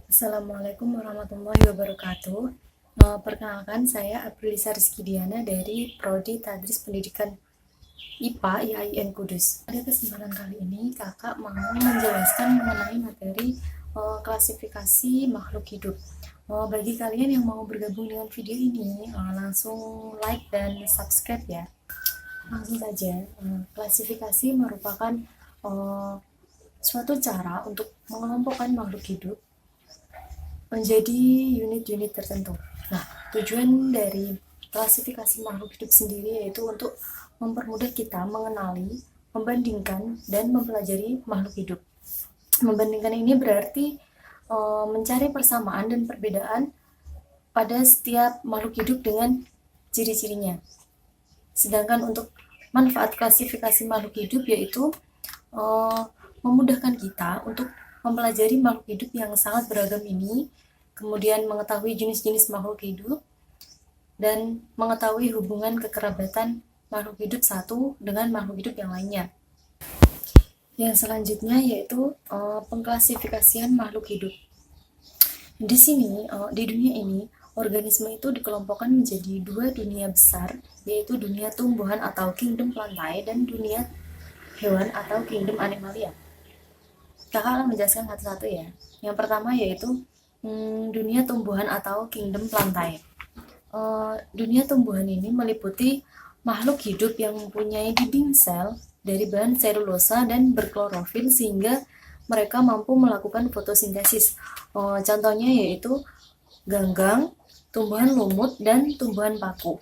Assalamualaikum warahmatullahi wabarakatuh. Perkenalkan, saya Aprilisa Rizky Diana dari Prodi Tadris Pendidikan IPA IAIN Kudus. Pada kesempatan kali ini, kakak mau menjelaskan mengenai materi klasifikasi makhluk hidup. Bagi kalian yang mau bergabung dengan video ini, langsung like dan subscribe ya. Langsung saja, klasifikasi merupakan suatu cara untuk mengelompokkan makhluk hidup menjadi unit-unit tertentu. Nah, tujuan dari klasifikasi makhluk hidup sendiri yaitu untuk mempermudah kita mengenali, membandingkan, dan mempelajari makhluk hidup. Membandingkan ini berarti mencari persamaan dan perbedaan pada setiap makhluk hidup dengan ciri-cirinya. Sedangkan untuk manfaat klasifikasi makhluk hidup yaitu memudahkan kita untuk mempelajari makhluk hidup yang sangat beragam ini, kemudian mengetahui jenis-jenis makhluk hidup, dan mengetahui hubungan kekerabatan makhluk hidup satu dengan makhluk hidup yang lainnya. Yang selanjutnya yaitu pengklasifikasian makhluk hidup. Di sini, di dunia ini, organisme itu dikelompokkan menjadi dua dunia besar, yaitu dunia tumbuhan atau kingdom plantae dan dunia hewan atau kingdom animalia. Kakak akan menjelaskan satu-satu ya. Yang pertama yaitu dunia tumbuhan atau kingdom plantae. Dunia tumbuhan ini meliputi makhluk hidup yang mempunyai dinding sel dari bahan selulosa dan berklorofil sehingga mereka mampu melakukan fotosintesis. Contohnya yaitu ganggang, tumbuhan lumut, dan tumbuhan paku.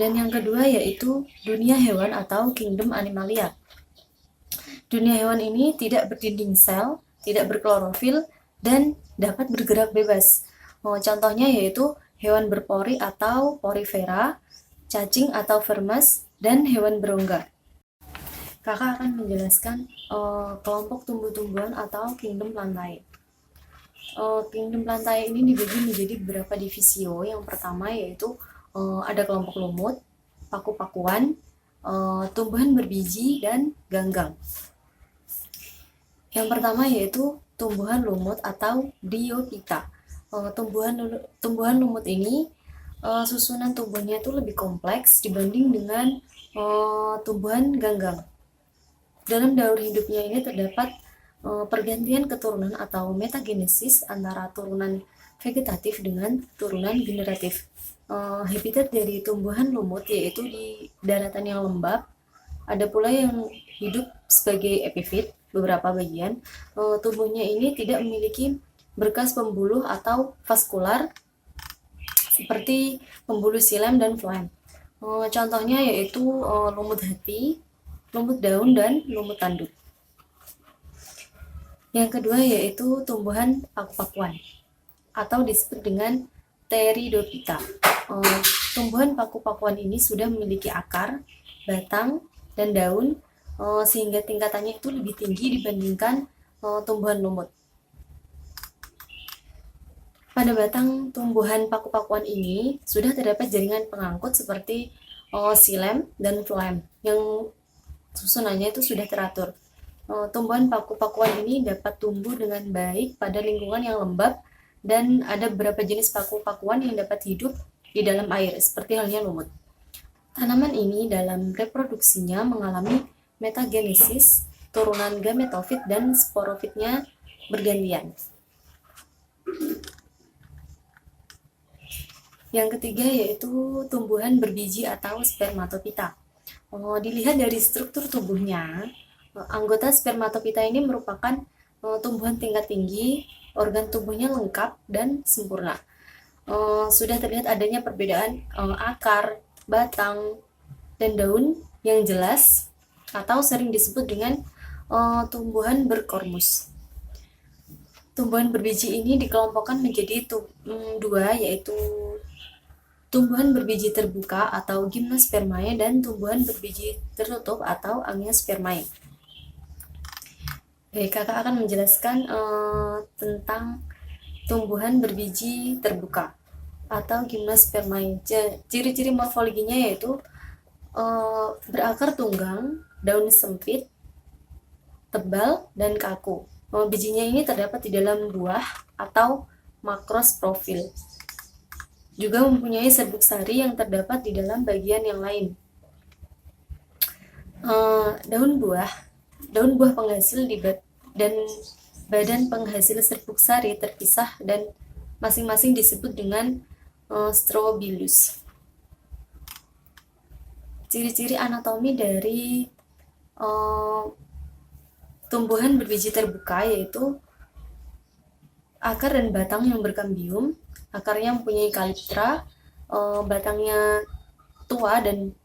Dan yang kedua yaitu dunia hewan atau kingdom animalia. Dunia hewan ini tidak berdinding sel, tidak berklorofil, dan dapat bergerak bebas. Contohnya yaitu hewan berpori atau porifera, cacing atau vermes, dan hewan berongga. Kakak akan menjelaskan kelompok tumbuh-tumbuhan atau kingdom plantae. Kingdom plantae ini dibagi menjadi beberapa divisio. Yang pertama yaitu ada kelompok lumut, paku-pakuan, tumbuhan berbiji, dan ganggang. Yang pertama yaitu tumbuhan lumut atau Bryophyta. Tumbuhan lumut ini susunan tubuhnya itu lebih kompleks dibanding dengan tumbuhan ganggang. Dalam daur hidupnya ini terdapat pergantian keturunan atau metagenesis antara turunan vegetatif dengan turunan generatif. Habitat dari tumbuhan lumut yaitu di daratan yang lembab. Ada pula yang hidup sebagai epifit, beberapa bagian tubuhnya ini tidak memiliki berkas pembuluh atau vaskular seperti pembuluh xilem dan phloem. Contohnya yaitu lumut hati, lumut daun, dan lumut tanduk. Yang kedua yaitu tumbuhan paku-pakuan atau disebut dengan Pteridophyta. Tumbuhan paku-pakuan ini sudah memiliki akar, batang, dan daun sehingga tingkatannya itu lebih tinggi dibandingkan tumbuhan lumut. Pada batang tumbuhan paku-pakuan ini sudah terdapat jaringan pengangkut seperti xilem dan phloem yang susunannya itu sudah teratur. Tumbuhan paku-pakuan ini dapat tumbuh dengan baik pada lingkungan yang lembab dan ada beberapa jenis paku-pakuan yang dapat hidup di dalam air seperti halnya lumut. Tanaman ini dalam reproduksinya mengalami metagenesis, turunan gametofit dan sporofitnya bergantian. Yang ketiga yaitu tumbuhan berbiji atau spermatophyta. Dilihat dari struktur tubuhnya, anggota spermatophyta ini merupakan tumbuhan tingkat tinggi, organ tubuhnya lengkap dan sempurna. Sudah terlihat adanya perbedaan akar, batang, dan daun yang jelas atau sering disebut dengan tumbuhan berkormus. Tumbuhan berbiji ini dikelompokkan menjadi dua, yaitu tumbuhan berbiji terbuka atau gymnospermae dan tumbuhan berbiji tertutup atau angiospermae. Baik, kakak akan menjelaskan tentang tumbuhan berbiji terbuka atau gymnospermae. Ciri-ciri morfologinya yaitu berakar tunggang, daun sempit, tebal, dan kaku. Bijinya ini terdapat di dalam buah atau makrosporofil. Juga mempunyai serbuk sari yang terdapat di dalam bagian yang lain. Daun buah penghasil dan badan penghasil serbuk sari terpisah dan masing-masing disebut dengan strobilus. Ciri-ciri anatomi dari tumbuhan berbiji terbuka yaitu akar dan batang yang berkambium, akarnya mempunyai kaliptra, batangnya tua dan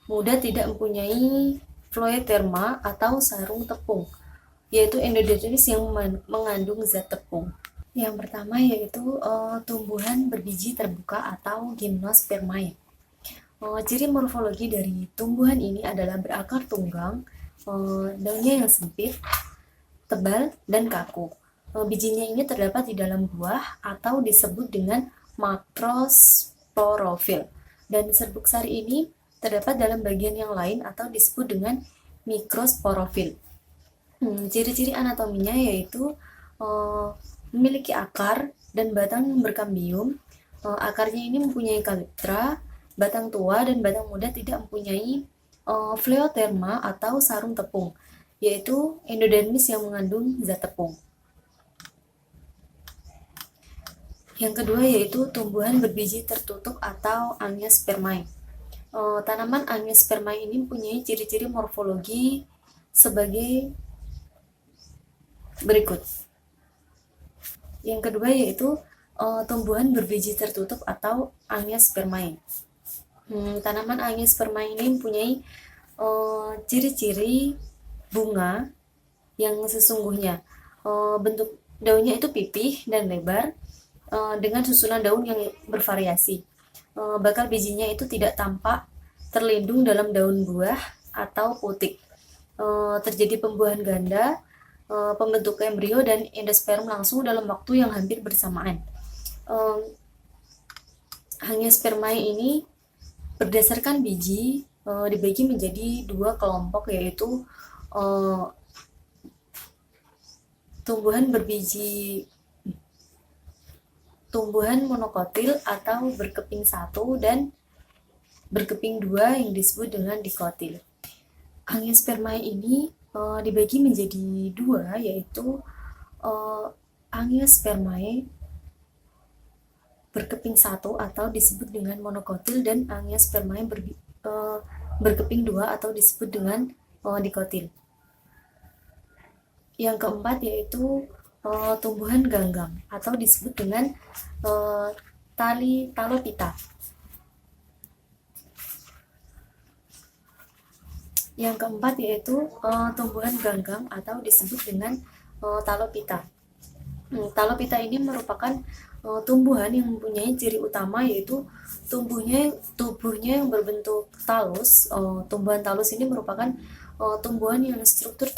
muda, tidak mempunyai phloeterma atau sarung tepung, yaitu endodermis yang mengandung zat tepung. Yang pertama yaitu tumbuhan berbiji terbuka atau gymnospermae. Ciri morfologi dari tumbuhan ini adalah berakar tunggang, daunnya yang sempit, tebal, dan kaku. Bijinya ini terdapat di dalam buah atau disebut dengan makrosporofil. Dan serbuk sari ini terdapat dalam bagian yang lain atau disebut dengan mikrosporofil. Ciri-ciri anatominya yaitu memiliki akar dan batang yang berkambium. Akarnya ini mempunyai kaliptra, batang tua dan batang muda tidak mempunyai phloeterma atau sarung tepung, yaitu endodermis yang mengandung zat tepung. Yang kedua yaitu tumbuhan berbiji tertutup atau angiospermae. Tanaman angiospermae ini mempunyai ciri-ciri morfologi sebagai berikut. Yang kedua yaitu tumbuhan berbiji tertutup atau angiospermae. Tanaman angiospermae ini mempunyai ciri-ciri bunga yang sesungguhnya. Bentuk daunnya itu pipih dan lebar dengan susunan daun yang bervariasi. Bakal bijinya itu tidak tampak terlindung dalam daun buah atau putik. Terjadi pembuahan ganda, pembentuk embrio dan endosperm langsung dalam waktu yang hampir bersamaan. Angiospermae ini berdasarkan biji dibagi menjadi dua kelompok, yaitu tumbuhan monokotil atau berkeping satu dan berkeping dua yang disebut dengan dikotil. Angiospermae ini dibagi menjadi dua, yaitu angiospermae berkeping satu atau disebut dengan monokotil dan angiospermae berkeping dua atau disebut dengan dikotil. Yang keempat yaitu tumbuhan ganggang atau disebut dengan talopita. Yang keempat yaitu tumbuhan ganggang atau disebut dengan talopita. Talopita ini merupakan tumbuhan yang mempunyai ciri utama yaitu tubuhnya yang berbentuk talus. Tumbuhan talus ini merupakan tumbuhan yang struktur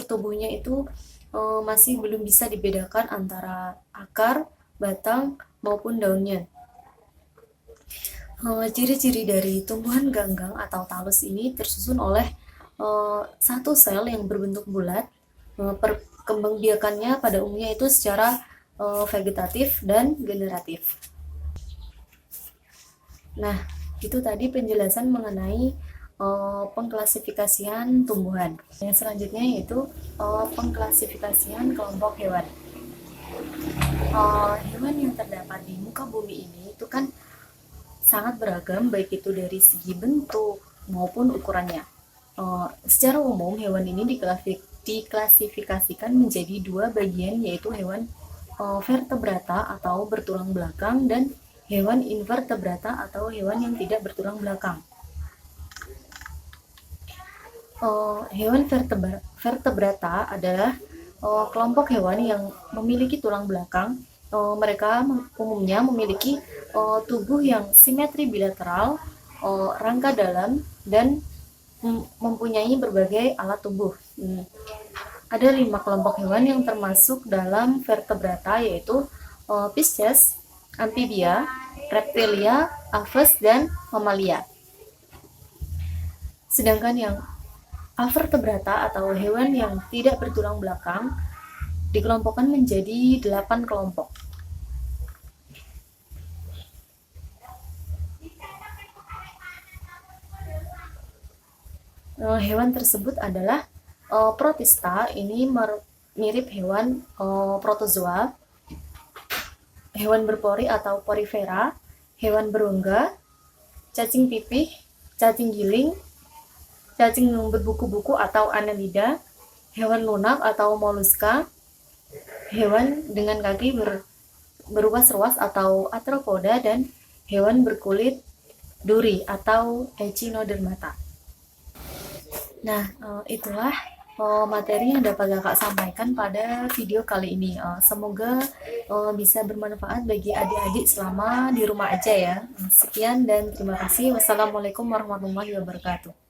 tubuhnya itu masih belum bisa dibedakan antara akar, batang maupun daunnya. Ciri-ciri dari tumbuhan ganggang atau talus ini tersusun oleh satu sel yang berbentuk bulat. Perkembangbiakannya pada umumnya itu secara vegetatif dan generatif. Nah, itu tadi penjelasan mengenai pengklasifikasian tumbuhan. Yang selanjutnya yaitu pengklasifikasian kelompok hewan. Hewan yang terdapat di muka bumi ini itu kan sangat beragam, baik itu dari segi bentuk maupun ukurannya. Secara umum hewan ini diklasifikasikan menjadi dua bagian, yaitu hewan vertebrata atau bertulang belakang dan hewan invertebrata atau hewan yang tidak bertulang belakang. Hewan vertebrata adalah kelompok hewan yang memiliki tulang belakang. Mereka umumnya memiliki tubuh yang simetri bilateral, rangka dalam, dan mempunyai berbagai alat tubuh. Ada 5 kelompok hewan yang termasuk dalam vertebrata, yaitu Pisces, amfibia, reptilia, aves, dan mamalia. Sedangkan yang avertebrata atau hewan yang tidak bertulang belakang dikelompokkan menjadi 8 kelompok. Hewan tersebut adalah protista. Ini mirip hewan protozoa, hewan berpori atau porifera, hewan berongga, cacing pipih, cacing giling, cacing berbuku-buku atau annelida, hewan lunak atau moluska, hewan dengan kaki beruas-ruas atau arthropoda, dan hewan berkulit duri atau echinodermata. Nah, itulah materi yang dapat kakak sampaikan pada video kali ini. Semoga bisa bermanfaat bagi adik-adik selama di rumah aja ya. Sekian dan terima kasih. Wassalamualaikum warahmatullahi wabarakatuh.